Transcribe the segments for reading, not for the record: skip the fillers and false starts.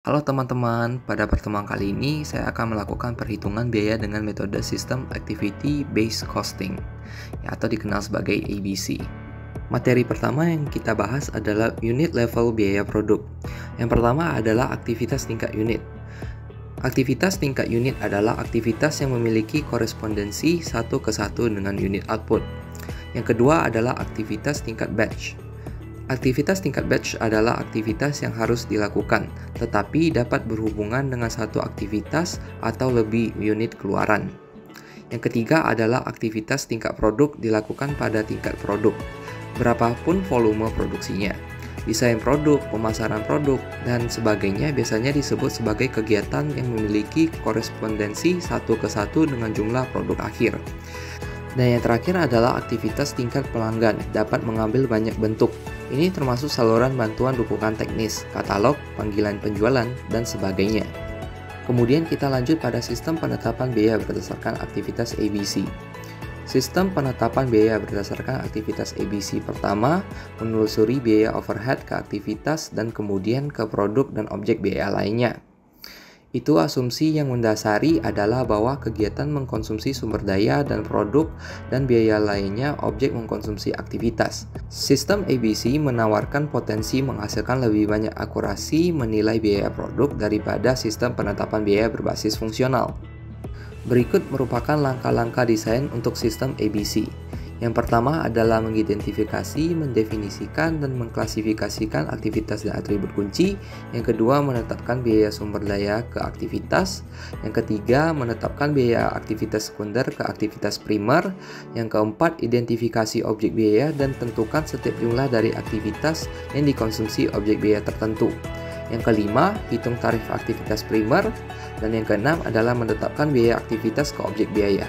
Halo teman-teman, pada pertemuan kali ini saya akan melakukan perhitungan biaya dengan metode System Activity Based Costing, atau dikenal sebagai ABC. Materi pertama yang kita bahas adalah unit level biaya produk. Yang pertama adalah aktivitas tingkat unit. Aktivitas tingkat unit adalah aktivitas yang memiliki korespondensi satu ke satu dengan unit output. Yang kedua adalah aktivitas tingkat batch. Aktivitas tingkat batch adalah aktivitas yang harus dilakukan, tetapi dapat berhubungan dengan satu aktivitas atau lebih unit keluaran. Yang ketiga adalah aktivitas tingkat produk dilakukan pada tingkat produk, berapapun volume produksinya. Desain produk, pemasaran produk, dan sebagainya biasanya disebut sebagai kegiatan yang memiliki korespondensi satu ke satu dengan jumlah produk akhir. Dan yang terakhir adalah aktivitas tingkat pelanggan, dapat mengambil banyak bentuk. Ini termasuk saluran bantuan dukungan teknis, katalog, panggilan penjualan, dan sebagainya. Kemudian kita lanjut pada sistem penetapan biaya berdasarkan aktivitas ABC. Sistem penetapan biaya berdasarkan aktivitas ABC pertama, menelusuri biaya overhead ke aktivitas dan kemudian ke produk dan objek biaya lainnya. Itu asumsi yang mendasari adalah bahwa kegiatan mengkonsumsi sumber daya dan produk dan biaya lainnya objek mengkonsumsi aktivitas. Sistem ABC menawarkan potensi menghasilkan lebih banyak akurasi menilai biaya produk daripada sistem penetapan biaya berbasis fungsional. Berikut merupakan langkah-langkah desain untuk sistem ABC. Yang pertama adalah mengidentifikasi, mendefinisikan, dan mengklasifikasikan aktivitas dan atribut kunci. Yang kedua, menetapkan biaya sumber daya ke aktivitas. Yang ketiga, menetapkan biaya aktivitas sekunder ke aktivitas primer. Yang keempat, identifikasi objek biaya dan tentukan setiap jumlah dari aktivitas yang dikonsumsi objek biaya tertentu. Yang kelima, hitung tarif aktivitas primer. Dan yang keenam adalah menetapkan biaya aktivitas ke objek biaya.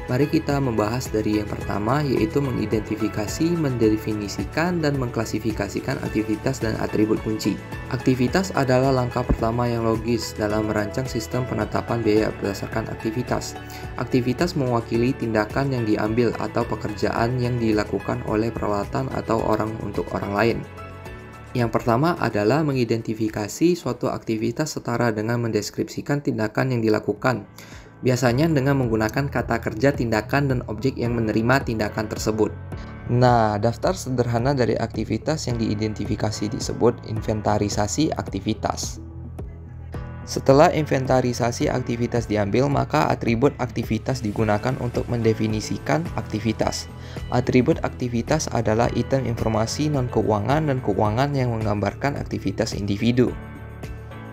Mari kita membahas dari yang pertama, yaitu mengidentifikasi, mendefinisikan, dan mengklasifikasikan aktivitas dan atribut kunci. Aktivitas adalah langkah pertama yang logis dalam merancang sistem penetapan biaya berdasarkan aktivitas. Aktivitas mewakili tindakan yang diambil atau pekerjaan yang dilakukan oleh peralatan atau orang untuk orang lain. Yang pertama adalah mengidentifikasi suatu aktivitas setara dengan mendeskripsikan tindakan yang dilakukan. Biasanya dengan menggunakan kata kerja tindakan dan objek yang menerima tindakan tersebut. Nah, daftar sederhana dari aktivitas yang diidentifikasi disebut inventarisasi aktivitas. Setelah inventarisasi aktivitas diambil, maka atribut aktivitas digunakan untuk mendefinisikan aktivitas. Atribut aktivitas adalah item informasi non-keuangan dan keuangan yang menggambarkan aktivitas individu.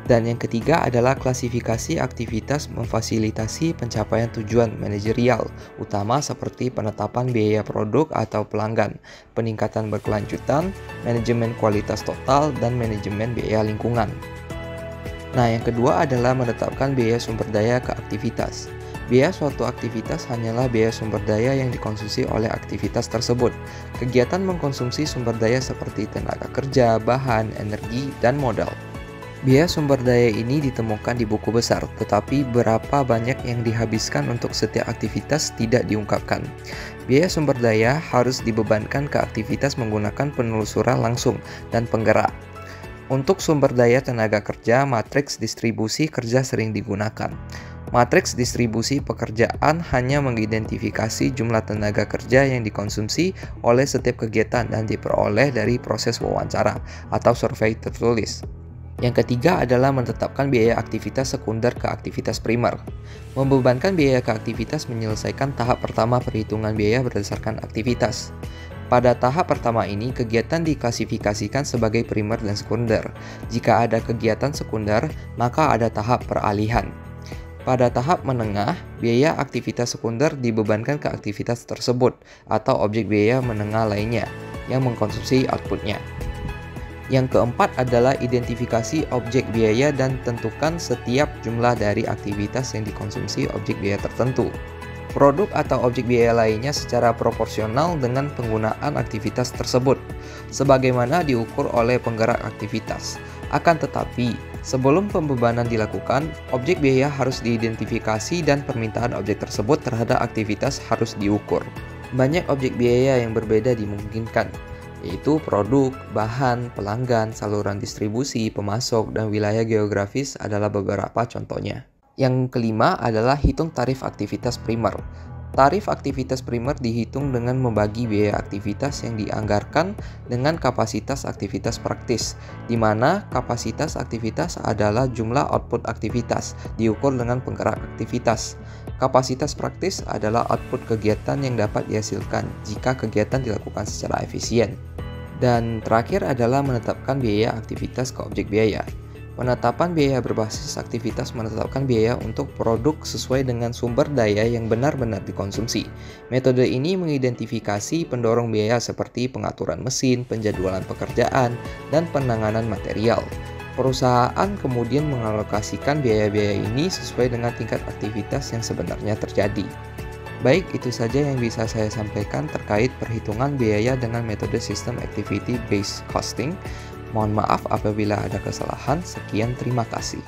Dan yang ketiga adalah klasifikasi aktivitas memfasilitasi pencapaian tujuan manajerial, utama seperti penetapan biaya produk atau pelanggan, peningkatan berkelanjutan, manajemen kualitas total, dan manajemen biaya lingkungan. Nah, yang kedua adalah menetapkan biaya sumber daya ke aktivitas. Biaya suatu aktivitas hanyalah biaya sumber daya yang dikonsumsi oleh aktivitas tersebut. Kegiatan mengkonsumsi sumber daya seperti tenaga kerja, bahan, energi, dan modal. Biaya sumber daya ini ditemukan di buku besar, tetapi berapa banyak yang dihabiskan untuk setiap aktivitas tidak diungkapkan. Biaya sumber daya harus dibebankan ke aktivitas menggunakan penelusuran langsung dan penggerak. Untuk sumber daya tenaga kerja, matriks distribusi kerja sering digunakan. Matriks distribusi pekerjaan hanya mengidentifikasi jumlah tenaga kerja yang dikonsumsi oleh setiap kegiatan dan diperoleh dari proses wawancara atau survei tertulis. Yang ketiga adalah menetapkan biaya aktivitas sekunder ke aktivitas primer. Membebankan biaya ke aktivitas menyelesaikan tahap pertama perhitungan biaya berdasarkan aktivitas. Pada tahap pertama ini, kegiatan diklasifikasikan sebagai primer dan sekunder. Jika ada kegiatan sekunder, maka ada tahap peralihan. Pada tahap menengah, biaya aktivitas sekunder dibebankan ke aktivitas tersebut atau objek biaya menengah lainnya yang mengkonsumsi outputnya. Yang keempat adalah identifikasi objek biaya dan tentukan setiap jumlah dari aktivitas yang dikonsumsi objek biaya tertentu. Produk atau objek biaya lainnya secara proporsional dengan penggunaan aktivitas tersebut, sebagaimana diukur oleh penggerak aktivitas. Akan tetapi, sebelum pembebanan dilakukan, objek biaya harus diidentifikasi dan permintaan objek tersebut terhadap aktivitas harus diukur. Banyak objek biaya yang berbeda dimungkinkan. yaitu produk, bahan, pelanggan, saluran distribusi, pemasok, dan wilayah geografis adalah beberapa contohnya. Yang kelima adalah hitung tarif aktivitas primer. Tarif aktivitas primer dihitung dengan membagi biaya aktivitas yang dianggarkan dengan kapasitas aktivitas praktis, di mana kapasitas aktivitas adalah jumlah output aktivitas, diukur dengan penggerak aktivitas. Kapasitas praktis adalah output kegiatan yang dapat dihasilkan jika kegiatan dilakukan secara efisien. Dan terakhir adalah menetapkan biaya aktivitas ke objek biaya. Penetapan biaya berbasis aktivitas menetapkan biaya untuk produk sesuai dengan sumber daya yang benar-benar dikonsumsi. Metode ini mengidentifikasi pendorong biaya seperti pengaturan mesin, penjadwalan pekerjaan, dan penanganan material. Perusahaan kemudian mengalokasikan biaya-biaya ini sesuai dengan tingkat aktivitas yang sebenarnya terjadi. Baik, itu saja yang bisa saya sampaikan terkait perhitungan biaya dengan metode sistem activity based costing. Mohon maaf apabila ada kesalahan. Sekian, terima kasih.